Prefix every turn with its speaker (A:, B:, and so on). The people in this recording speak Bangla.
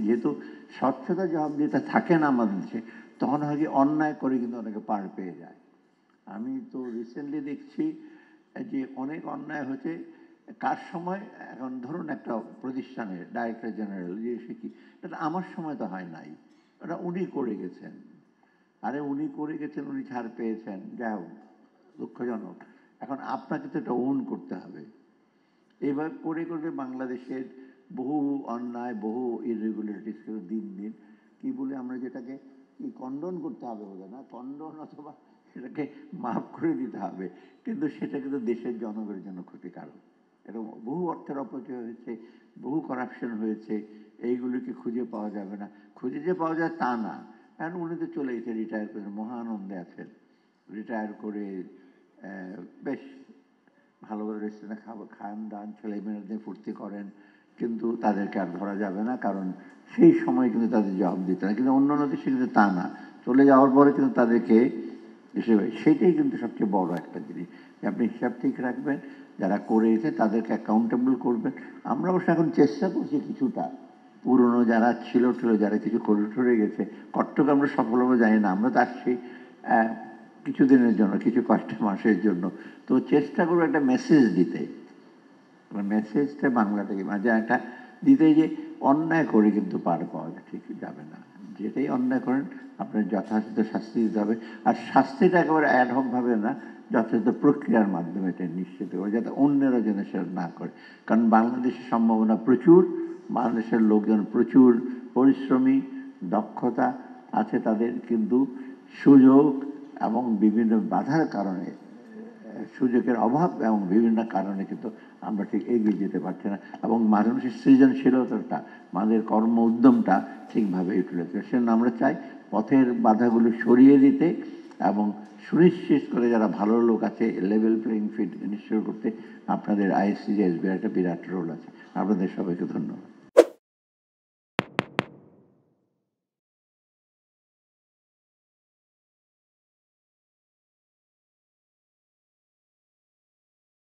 A: যেহেতু স্বচ্ছতা জবাবদিহিতা থাকে না আমাদের দেশে, তখন হয় কি অন্যায় করে কিন্তু অনেকে পার পেয়ে যায়। আমি তো রিসেন্টলি দেখছি যে অনেক অন্যায় হচ্ছে কার সময়, এখন ধরুন একটা প্রতিষ্ঠানের ডাইরেক্টর জেনারেল যে সে কি, এটা আমার সময় তো হয় নাই, ওটা উনি করে গেছেন। আরে উনি করে গেছেন, উনি ছাড় পেয়েছেন, যাই হোক, দুঃখজনক। এখন আপনাকে তো এটা ওন করতে হবে। এইভাবে করে করে বাংলাদেশের বহু অন্যায়, বহু ইরেগুলারিটিস কিন্তু দিন দিন কি বলে আমরা যেটাকে কি কন্ডন করতে হবে বলে না, কন্ডন অথবা সেটাকে মাফ করে দিতে হবে, কিন্তু সেটা কিন্তু দেশের জনগণের জন্য ক্ষতিকারক। এরকম বহু অর্থের অপচয় হয়েছে, বহু করাপশন হয়েছে, এইগুলিকে খুঁজে পাওয়া যাবে না। খুঁজে যে পাওয়া যায় তা না, কারণ উনি তো চলে গেছে, রিটায়ার করে মহানন্দে আছেন। রিটায়ার করে বেশ ভালো ভালো রেস্টুরেন্টে খান দান, ছেলে মেয়েদের ফুর্তি করেন, কিন্তু তাদেরকে আর ধরা যাবে না, কারণ সেই সময় কিন্তু তাদের জবাব দিতে না। কিন্তু অন্য দেশে কিন্তু তা না, চলে যাওয়ার পরে কিন্তু তাদেরকে হিসেবে, সেইটাই কিন্তু সবচেয়ে বড় একটা জিনিস, যে আপনি হিসাব ঠিক রাখবেন, যারা করে এসে তাদেরকে অ্যাকাউন্টেবল করবেন। আমরা অবশ্য এখন চেষ্টা করছি কিছুটা, পুরনো যারা ছিল যারা কিছু করে ঠরে গেছে, কট্টকে আমরা সফল হবে জানি না, আমরা তো আসছি কিছুদিনের জন্য, কিছু কষ্টের মাসের জন্য, তো চেষ্টা করবো একটা মেসেজ দিতে। মেসেজটা বাংলা থেকে মাঝে একটা দিতে, যে অন্যায় করে কিন্তু পার পাওয়া ঠিক যাবে না, যেটাই অন্যায় করেন আপনার যথাযথ শাস্তি দিতে হবে। আর শাস্তিটা একেবারে অ্যাডহকভাবে না, যথাযথ প্রক্রিয়ার মাধ্যমে এটা নিশ্চিত করে, যাতে অন্যেরা যেন সেটা না করে। কারণ বাংলাদেশের সম্ভাবনা প্রচুর, বাংলাদেশের লোকজন প্রচুর পরিশ্রমী, দক্ষতা আছে তাদের, কিন্তু সুযোগ এবং বিভিন্ন বাধার কারণে, সুযোগের অভাব এবং বিভিন্ন কারণে কিন্তু আমরা ঠিক এগিয়ে যেতে পারছি না, এবং মানুষের সৃজনশীলতাটা, আমাদের কর্ম উদ্যমটা ঠিকভাবে ইউটিলাইজ করে। সেজন্য আমরা চাই পথের বাধাগুলো সরিয়ে দিতে এবং সুনিশ্চিত করে যারা ভালো লোক আছে লেভেল প্লেইং ফিল্ড নিশ্চিত করতে আপনাদের আইএসসি এসবিআই একটা বিরাট রোল আছে। আপনাদের সবাইকে ধন্যবাদ।